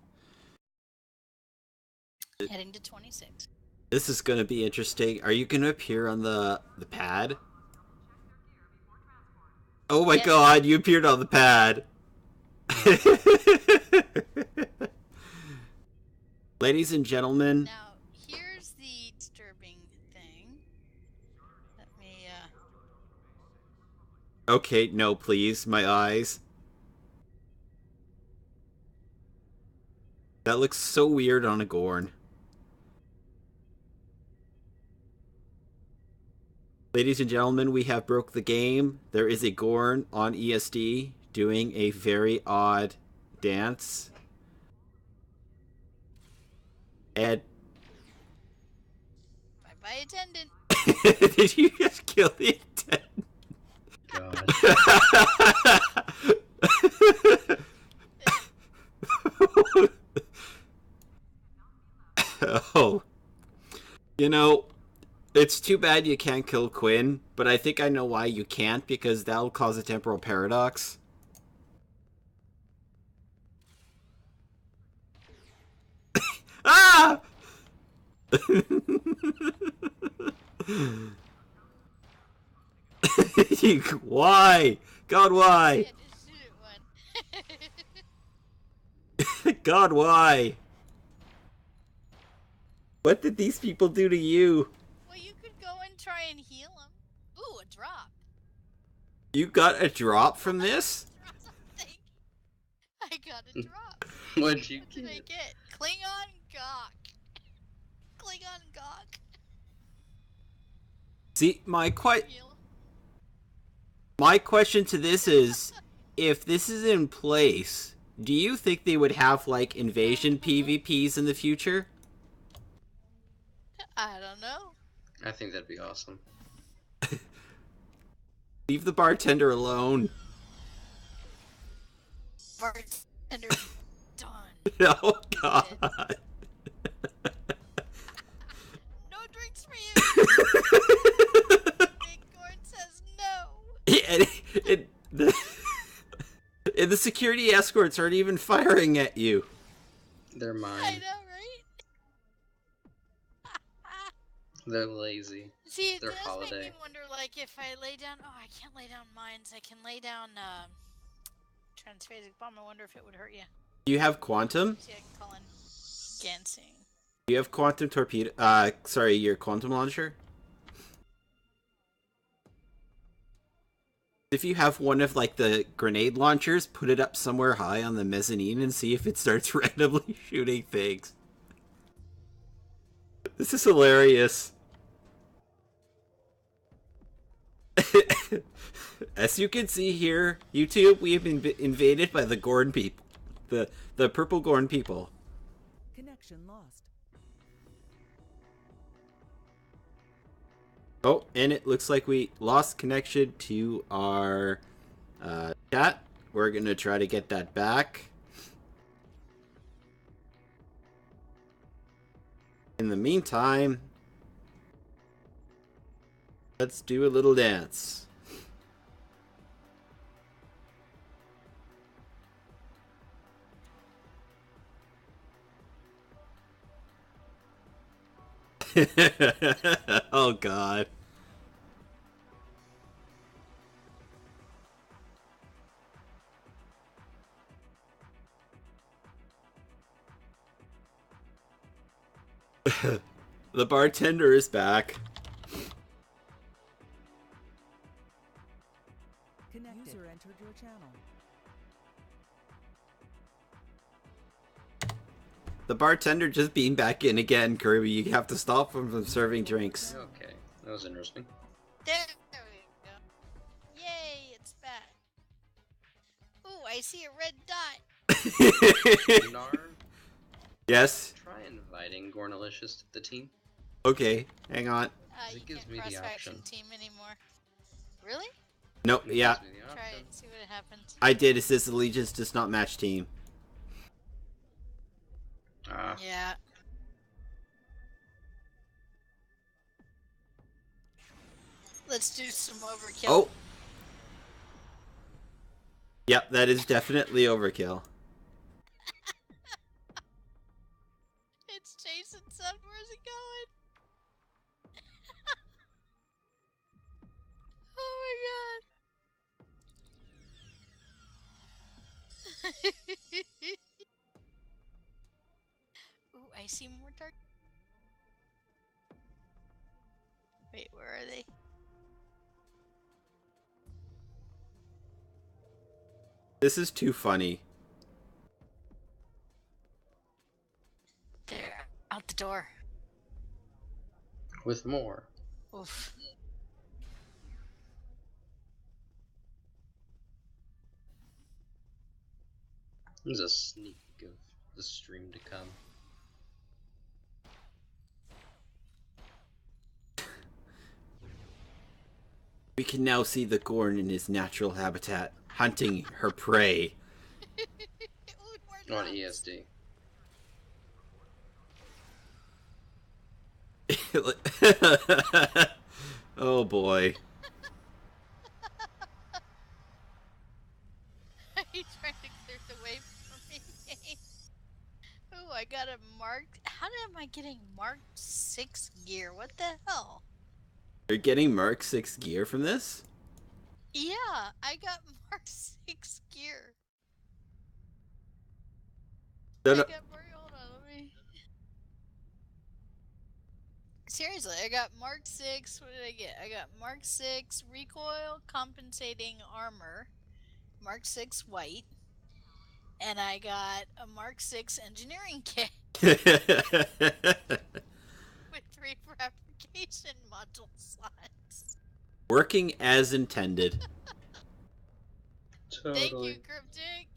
Heading to 26. This is gonna be interesting. Are you gonna appear on the pad? Oh my Yes. god, you appeared on the pad. Ladies and gentlemen, Now, here's the disturbing thing. Let me, okay, no, please, my eyes. That looks so weird on a Gorn. Ladies and gentlemen, we have broke the game. There is a Gorn on ESD doing a very odd dance. And bye-bye attendant. did you just kill the attendant? God. Oh. You know, it's too bad you can't kill Quinn, but I think I know why you can't, because that'll cause a temporal paradox. Ah! Why? God, why? Yeah, just shoot it one. God, why? What did these people do to you? Well, you could go and try and heal him. Ooh, a drop. You got a drop from this? Something. I got a drop. What'd you What did I get? get? Klingon Gawk. Klingon Gawk. See, my Heal. question to this is, if this is in place, do you think they would have, like, invasion PvPs in the future? I don't know. I think that'd be awesome. Leave the bartender alone. Bartender done. Oh, God. No drinks for you. Big Gord says no. And the security escorts aren't even firing at you. They're I mine. know, right? They're lazy. See, it Their does holiday. make me wonder, like, if I lay down... Oh, I can't lay down mines. I can lay down, transphasic bomb. I wonder if it would hurt you. Do you have quantum? See, I can call in Gansing. Do you have quantum torpedo? Sorry, your quantum launcher? If you have one of, like, the grenade launchers, put it up somewhere high on the mezzanine and see if it starts randomly shooting things. This is hilarious. As you can see here, YouTube, we have been invaded by the Gorn people. The purple Gorn people. Connection lost. Oh, and it looks like we lost connection to our chat. We're going to try to get that back. In the meantime, let's do a little dance. Oh, God. The bartender is back. Connected. User entered your channel. The bartender just beamed back in again, Kirby. You have to stop him from serving drinks. Okay, that was interesting. There we go. Yay, it's back. Ooh, I see a red dot. Nar, Yes? try inviting Gornalicious to the team. Okay, hang on. It You gives can't me the cross-faction option. team anymore. Really? Nope, It yeah. gives me the Try option. it, see what happens. I did. It says Allegiance does not match team. Ah, Yeah. Let's do some overkill. Oh! Yep, that is definitely overkill. It's Jason Sun. Where's it going? Oh my god. Ooh, I see more dark. Wait, where are they? This is too funny. They're out the door. with more. Oof. There's a sneak of the stream to come. We can now see the Gorn in his natural habitat, hunting her prey. Ooh, more On dots. ESD. Oh boy. Are you trying to clear the way for me? Ooh, I got a marked. How am I getting marked 6 gear? What the hell? You're getting Mark 6 gear from this? Yeah, I got marked 6 gear. No, I no. got marked. Hold on, let me. Seriously, I got Mark 6. What did I get? I got Mark 6 recoil compensating armor, Mark 6 white, and I got a Mark 6 engineering kit with 3 fabrication module slots. Working as intended. Totally. Thank you, Cryptic.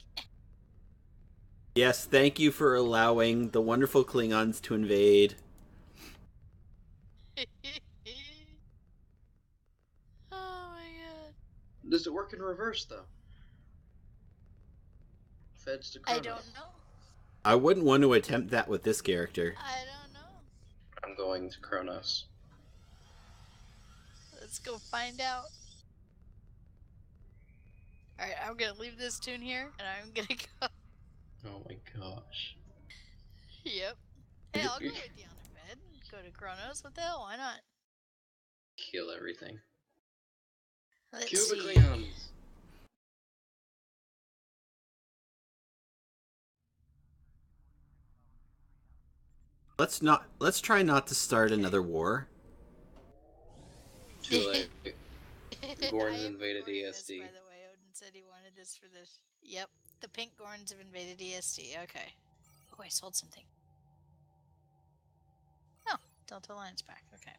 Yes, thank you for allowing the wonderful Klingons to invade. Oh my god. Does it work in reverse though? Feds to I Kronos. don't know. I wouldn't want to attempt that with this character. I don't know. I'm going to Kronos. Let's go find out. Alright, I'm gonna leave this tune here and I'm gonna go. Oh my gosh. Yep. Hey, I'll go with you on a bed. Go to Kronos. What the hell? Why not? Kill everything. Let's Kill the see. Klingons! Let's try not to start another war. Too late. Gorns I am invaded recording this, ESD. by the way, Odin said he wanted this for this. Yep, the pink Gorns have invaded ESD. Okay. Oh, I sold something. Oh, Delta Lion's back. Okay.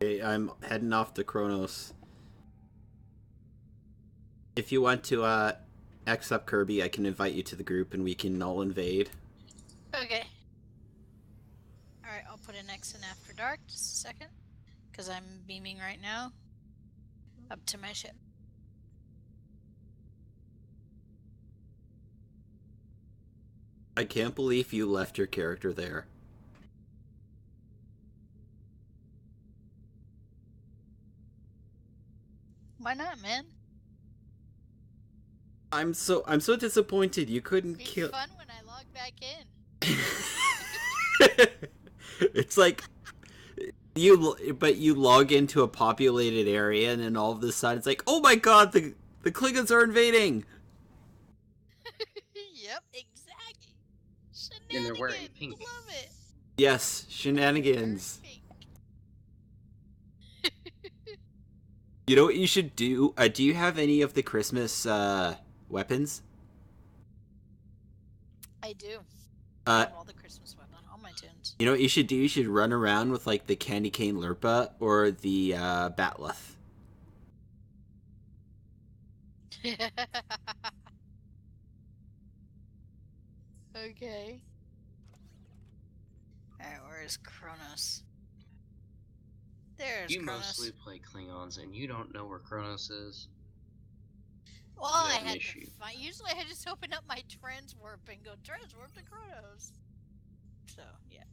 Okay, I'm heading off to Kronos. If you want to X up Kirby, I can invite you to the group and we can all invade. Okay. Alright, I'll put an X in After Dark. Just a second. Because I'm beaming right now. Up to my ship. I can't believe you left your character there. Why not, man? I'm so disappointed you couldn't Be kill. fun when I log back in. It's like you log into a populated area and then all of a sudden it's like, oh my god, the Klingons are invading. Yep, exactly. And they're wearing Shenanigans. pink. Love it. Yes, shenanigans. Pink. You know what you should do? Do you have any of the Christmas weapons? I do. I Uh, have all the Christmas weapon, all my tunes. you know what you should do? You should run around with like the candy cane Lurpa or the Batleth. Okay. Alright, where's Kronos? There's You Kronos. mostly play Klingons, and you don't know where Kronos is. Well, You I have an had issue. to find. Usually, I just open up my transwarp and go transwarp to Kronos. So yeah,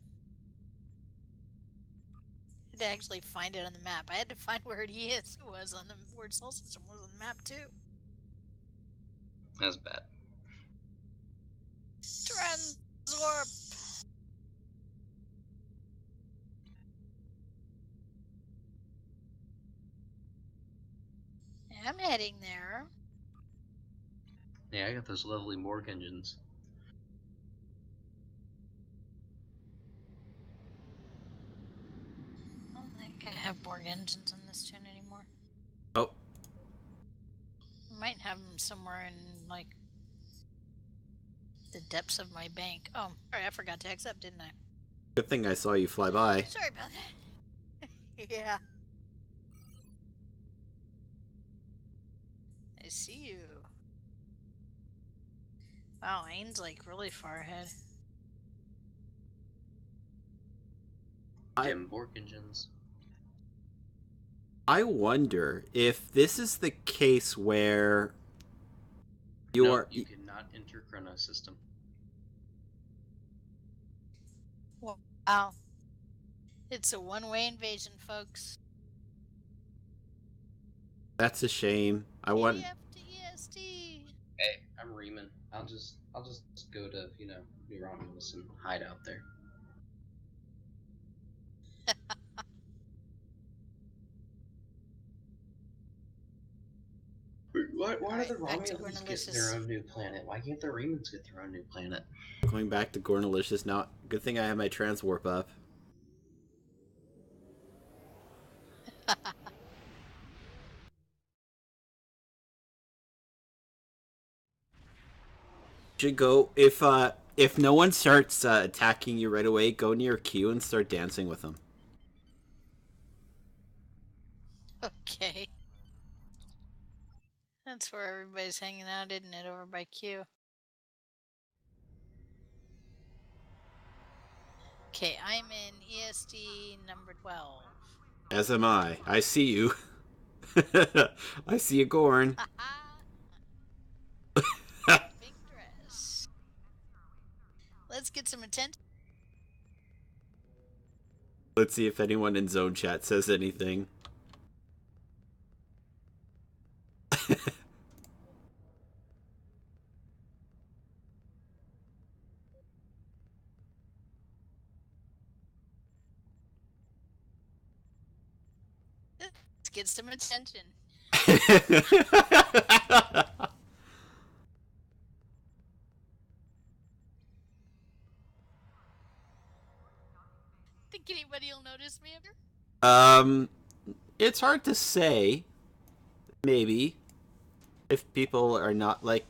I had to actually find it on the map. I had to find where it was on the where its Sol system was on the map too. That's bad. Transwarp. Yeah, I'm heading there. Yeah, I got those lovely Morg engines. I don't think I have Borg engines on this tune anymore. Oh, I might have them somewhere in like the depths of my bank. Oh, sorry, I forgot to accept, didn't I? good thing I saw you fly by. Sorry about that. Yeah. I see you. Wow, Ane's like really far ahead. Dim Borg engines. I wonder if this is the case where you No, are. you cannot enter Kronos system. Wow. It's a one-way invasion, folks. That's a shame. I want. EF to EST. Hey, I'm Riemann. I'll just go to, New Romulus and hide out there. Why do the Alright, back to Romulans get Gornalicious. their own new planet? Why can't the Riemans get their own new planet? Going back to Gornalicious now. Good thing I have my transwarp up. Should go if no one starts attacking you right away, go near Q and start dancing with them. Okay. That's where everybody's hanging out, isn't it? Over by Q. Okay, I'm in ESD number 12. As am I. I see you. I see a Gorn. Pink dress. Let's get some attention. Let's see if anyone in zone chat says anything. Let's get some attention. Think anybody will notice me ever? It's hard to say. Maybe. If people are not like...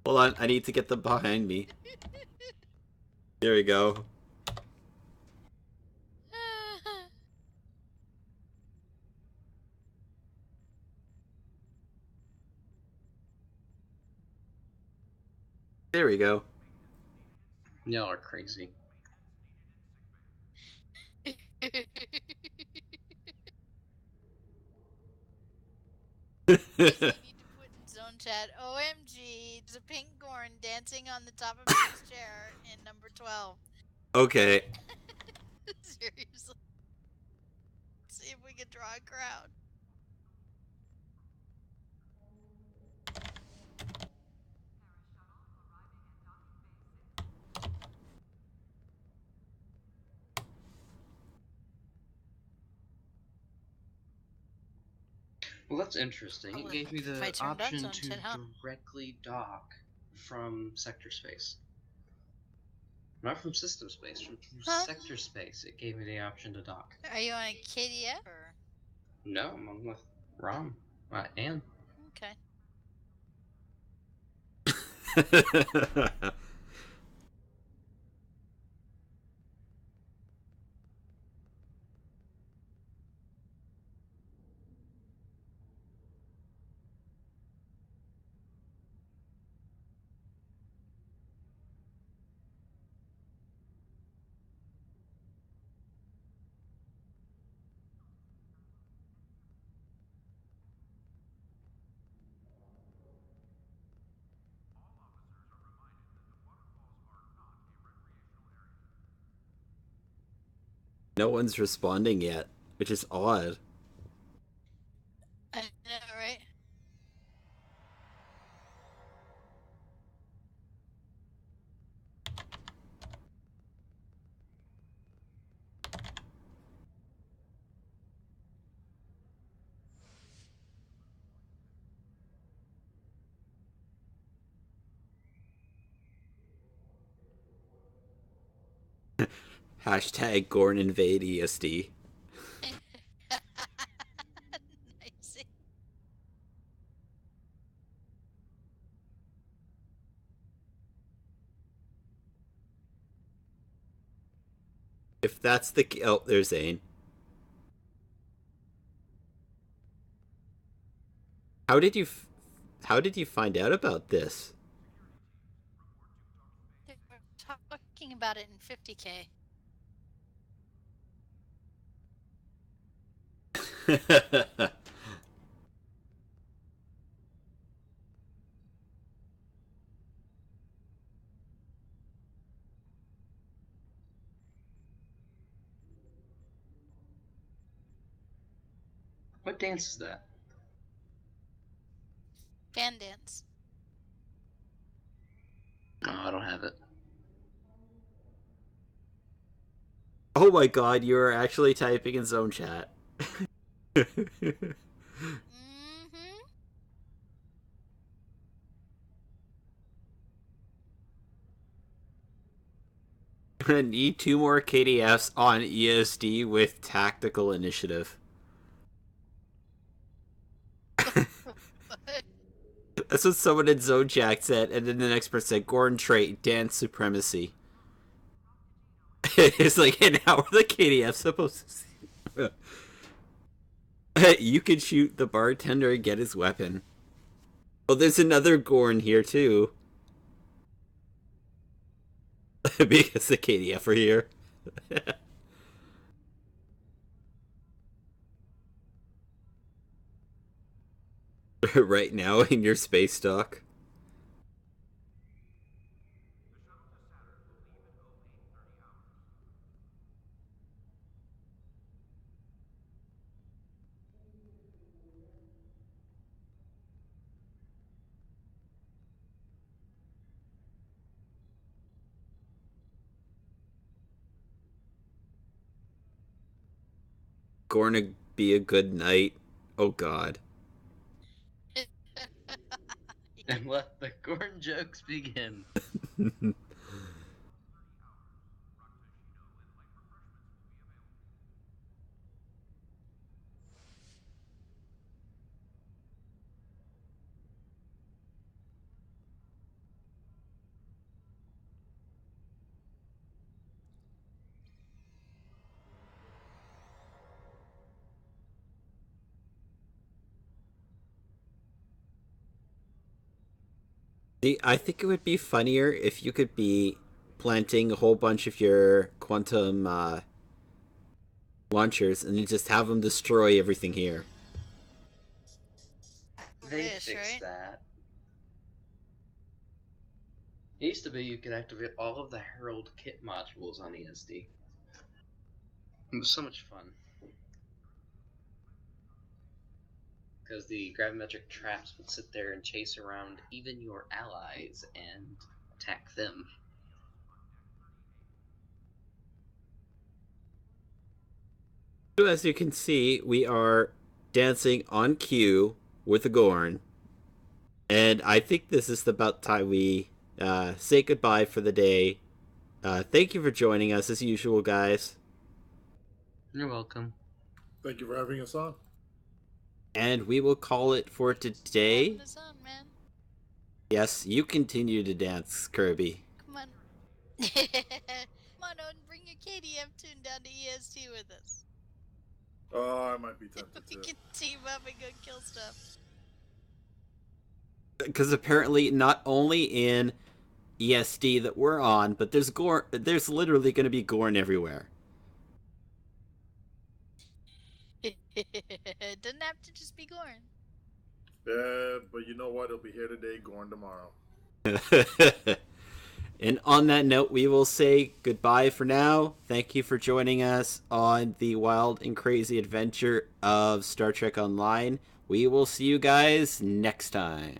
Hold on, I need to get them behind me. There we go. There we go. Y'all are crazy. You need to put in zone chat, OMG, there's a pink Gorn dancing on the top of his chair in number 12. Okay. Seriously. See if we can draw a crowd. Well, that's interesting. Well, It gave me if the I turned on option zone to chat, huh? directly dock from sector space. Not from system space, from Huh? sector space. It gave me the option to dock. Are you on a KDF or? No, I'm with Rom. Anne. Okay. No one's responding yet, which is odd. I know, right? Hashtag Gorn invade ESD. Nice. If that's the oh, there's Zane. How did you how did you find out about this? They were talking about it in 50K. What dance is that? Fan dance. Oh, I don't have it. Oh my god, you are actually typing in zone chat. Mm-hmm. I need 2 more KDFs on ESD with tactical initiative. That's what someone in Zone Jack said, and then the next person said, Gorn trait, dance supremacy. It's like, and how are the KDFs supposed to see? You can shoot the bartender and get his weapon. Oh, there's another Gorn here, too. Because the KDF are here. Right now in your space dock. Gonna be a good night. Oh god. And let the corn jokes begin. See, I think it would be funnier if you could be planting a whole bunch of your quantum launchers and then just have them destroy everything here. They Wish, fixed right? that. It used to be you could activate all of the Herald kit modules on ESD. It was so much fun. Because the gravimetric traps would sit there and chase around even your allies and attack them. So as you can see, we are dancing on cue with a Gorn. And I think this is about time we say goodbye for the day. Thank you for joining us as usual, guys. You're welcome. Thank you for having us on. And we will call it for today. Having us on, man. Yes, you continue to dance, Kirby. Come on. Come on, Odin, bring your KDM tune down to EST with us. Oh, I might be tempted We to. can team up and go kill stuff. Because apparently not only in ESD that we're on, but there's gore. There's literally going to be Gorn everywhere. It doesn't have to just be Gorn. Yeah, but you know what? It'll be here today, going tomorrow. And on that note, we will say goodbye for now. Thank you for joining us on the wild and crazy adventure of Star Trek Online. We will see you guys next time.